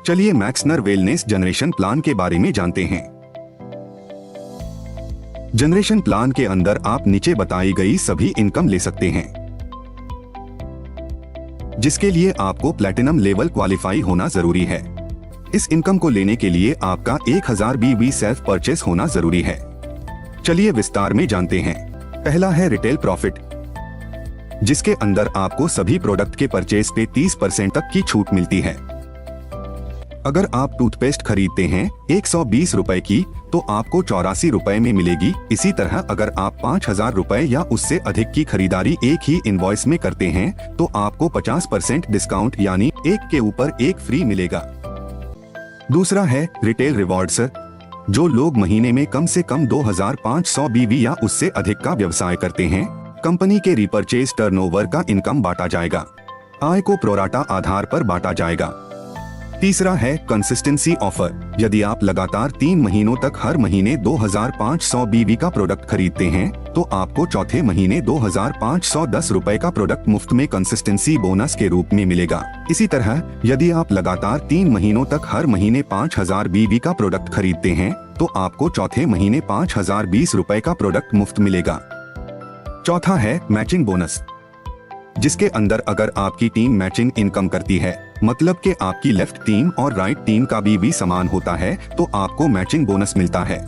चलिए मैक्सनर wellness generation plan के बारे में जानते हैं। जनरेशन प्लान के अंदर आप नीचे बताई गई सभी इनकम ले सकते हैं, जिसके लिए आपको प्लैटिनम लेवल क्वालिफाई होना जरूरी है। इस इनकम को लेने के लिए आपका 1000 BV सेल्फ परचेस होना जरूरी है। चलिए विस्तार में जानते हैं। पहला है रिटेल प्रॉफिट, जिसके अंदर आपको सभी प्रोडक्ट के परचेस पे 30% तक की छूट मिलती है। अगर आप टूथपेस्ट खरीदते हैं 120 रुपए की, तो आपको 84 रुपए में मिलेगी। इसी तरह अगर आप 5000 रुपए या उससे अधिक की खरीदारी एक ही इनवॉइस में करते हैं, तो आपको 50% डिस्काउंट यानी एक के ऊपर एक फ्री मिलेगा। दूसरा है रिटेल रिवॉर्ड्स, जो लोग महीने में कम से कम 2500 BV या उससे अधिक का व्यवसाय करते हैं, कंपनी के रिपर्चेज टर्नओवर का इनकम बांटा जाएगा। आय को प्रोराटा आधार पर बांटा जाएगा। तीसरा है कंसिस्टेंसी ऑफर, यदि आप लगातार 3 महीनों तक हर महीने 2500 BV का प्रोडक्ट खरीदते हैं, तो आपको चौथे महीने 2510 रुपए का प्रोडक्ट मुफ्त में कंसिस्टेंसी बोनस के रूप में मिलेगा। इसी तरह यदि आप लगातार 3 महीनों तक हर महीने 5000 BV का प्रोडक्ट खरीदते हैं, तो आपको चौथे महीने 5020 रुपए का प्रोडक्ट मुफ्त मिलेगा। चौथा है मैचिंग बोनस, जिसके अंदर अगर आपकी टीम मैचिंग इनकम करती है, मतलब कि आपकी लेफ्ट टीम और राइट टीम का BV समान होता है, तो आपको मैचिंग बोनस मिलता है।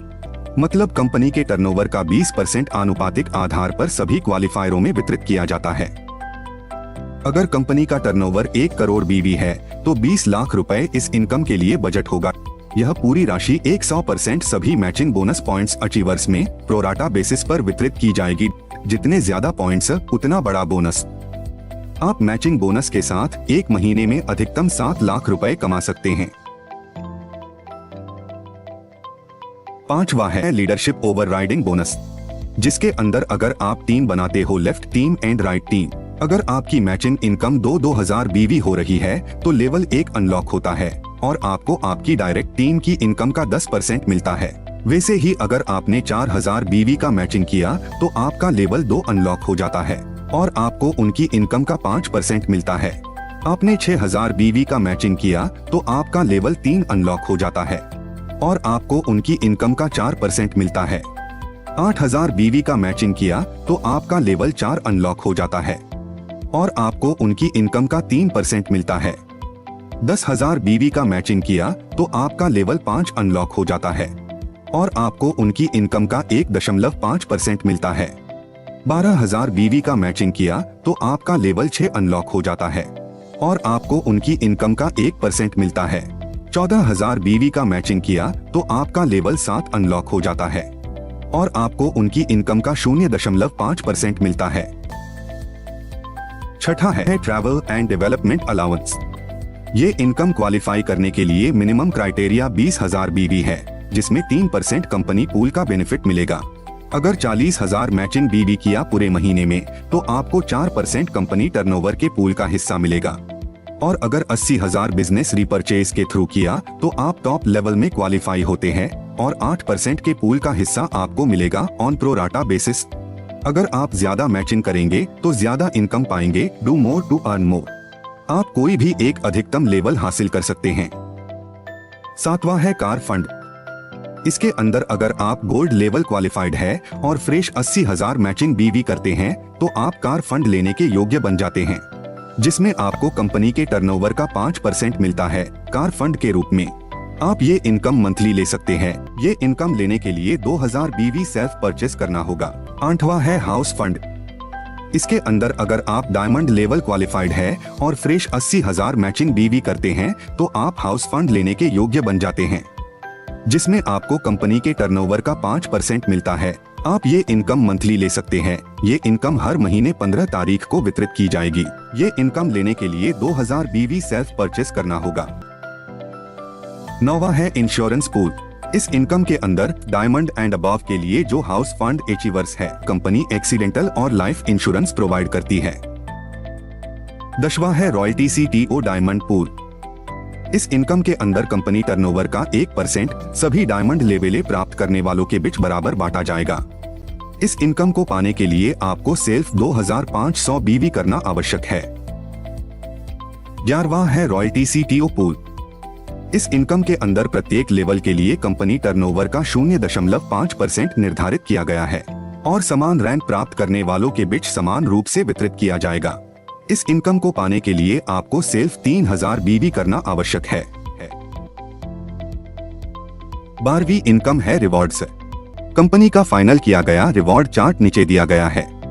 मतलब कंपनी के टर्नओवर का 20% आनुपातिक आधार पर सभी क्वालिफायरों में वितरित किया जाता है। अगर कंपनी का टर्नओवर 1 करोड़ BV है, तो 20 लाख रुपए इस इनकम के लिए बजट होगा। यह पूरी राशि 100% सभी मैचिंग बोनस पॉइंट्स अचीवर्स में प्रोराटा बेसिस पर वितरित की जाएगी। जितने ज्यादा पॉइंट्स उतना बड़ा बोनस। आप मैचिंग बोनस के साथ एक महीने में अधिकतम 7 लाख रुपए कमा सकते हैं। पांचवा है लीडरशिप ओवरराइडिंग बोनस, जिसके अंदर अगर आप टीम बनाते हो left team and right team, अगर आपकी मैचिंग इनकम 2000 BV हो रही है, तो लेवल 1 अनलॉक होता है और आपको आपकी डायरेक्ट टीम की इनकम का 10% मिलता है। वैसे ही अगर आपने 4000 BV का मैचिंग किया, तो आपका लेवल 2 अनलॉक हो जाता है और आपको उनकी इनकम का 5% मिलता है। आपने 6000 BV का मैचिंग किया, तो आपका लेवल 3 अनलॉक हो जाता है और आपको उनकी इनकम का 4% मिलता है। 8000 BV का मैचिंग किया, तो आपका लेवल 4 अनलॉक हो जाता है और आपको उनकी इनकम का 3% मिलता है। 10000 BV का मैचिंग किया, तो आपका लेवल 5 अनलॉक हो जाता है और आपको उनकी इनकम का 1.5% मिलता है। 12000 BV का मैचिंग किया, तो आपका लेवल 6 अनलॉक हो जाता है और आपको उनकी इनकम का 1% मिलता है। 14000 BV का मैचिंग किया, तो आपका लेवल 7 अनलॉक हो जाता है और आपको उनकी इनकम का 0.5% मिलता है। छठा है ट्रैवल एंड डेवलपमेंट अलाउंस। ये इनकम क्वालिफाई करने के लिए मिनिमम क्राइटेरिया 20000 BV है, जिसमें 3% कंपनी पूल का बेनिफिट मिलेगा। अगर 40000 मैचिंग BV किया पूरे महीने में, तो आपको 4% कंपनी टर्नओवर के पूल का हिस्सा मिलेगा और अगर 80000 बिजनेस रिपर्चेज के थ्रू किया, तो आप टॉप लेवल में क्वालिफाई होते हैं और 8% के पूल का हिस्सा आपको मिलेगा ऑन प्रोराटा बेसिस। अगर आप ज्यादा मैचिंग करेंगे, तो ज्यादा इनकम पाएंगे। Do more to earn more. आप कोई भी एक अधिकतम लेवल हासिल कर सकते हैं। सातवां है कार फंड। इसके अंदर अगर आप गोल्ड लेवल क्वालिफाइड है और फ्रेश 80000 मैचिंग BV करते हैं, तो आप कार फंड लेने के योग्य बन जाते हैं, जिसमें आपको कंपनी के टर्नओवर का 5% मिलता है कार फंड के रूप में। आप ये इनकम मंथली ले सकते हैं। ये इनकम लेने के लिए 2000 BV सेल्फ परचेस करना होगा। आठवां है हाउस फंड। इसके अंदर अगर आप डायमंड लेवल क्वालिफाइड है और फ्रेश 80000 मैचिंग BV करते हैं, तो आप हाउस फंड लेने के योग्य बन जाते हैं, जिसमें आपको कंपनी के टर्नओवर का 5% मिलता है। आप ये इनकम मंथली ले सकते हैं। ये इनकम हर महीने 15 तारीख को वितरित की जाएगी। ये इनकम लेने के लिए 2000 BV सेल्फ परचेस करना होगा। नौवां है इंश्योरेंस पूल। इस इनकम के अंदर डायमंड एंड अबव के लिए जो हाउस फंड अचीवर्स है, कंपनी एक्सीडेंटल और लाइफ इंश्योरेंस प्रोवाइड करती है। 10वां है रॉयल्टी CTO डायमंड पूल। इस इनकम के अंदर कंपनी टर्नओवर का 1% सभी डायमंड लेवल प्राप्त करने वालों के बीच बराबर बांटा जाएगा। इस इनकम को पाने के लिए आपको सेल्फ 2500 BV करना आवश्यक है। 11वां है रॉयल्टी CTO पूल। इस इनकम के अंदर प्रत्येक लेवल के लिए कंपनी टर्नओवर का 0.5% निर्धारित किया गया है और समान रैंक प्राप्त करने वालों के बीच समान रूप से वितरित किया जाएगा। इस इनकम को पाने के लिए आपको सिर्फ 3000 BV करना आवश्यक है। 12वीं इनकम है रिवॉर्ड्स। कंपनी का फाइनल किया गया रिवॉर्ड चार्ट नीचे दिया गया है।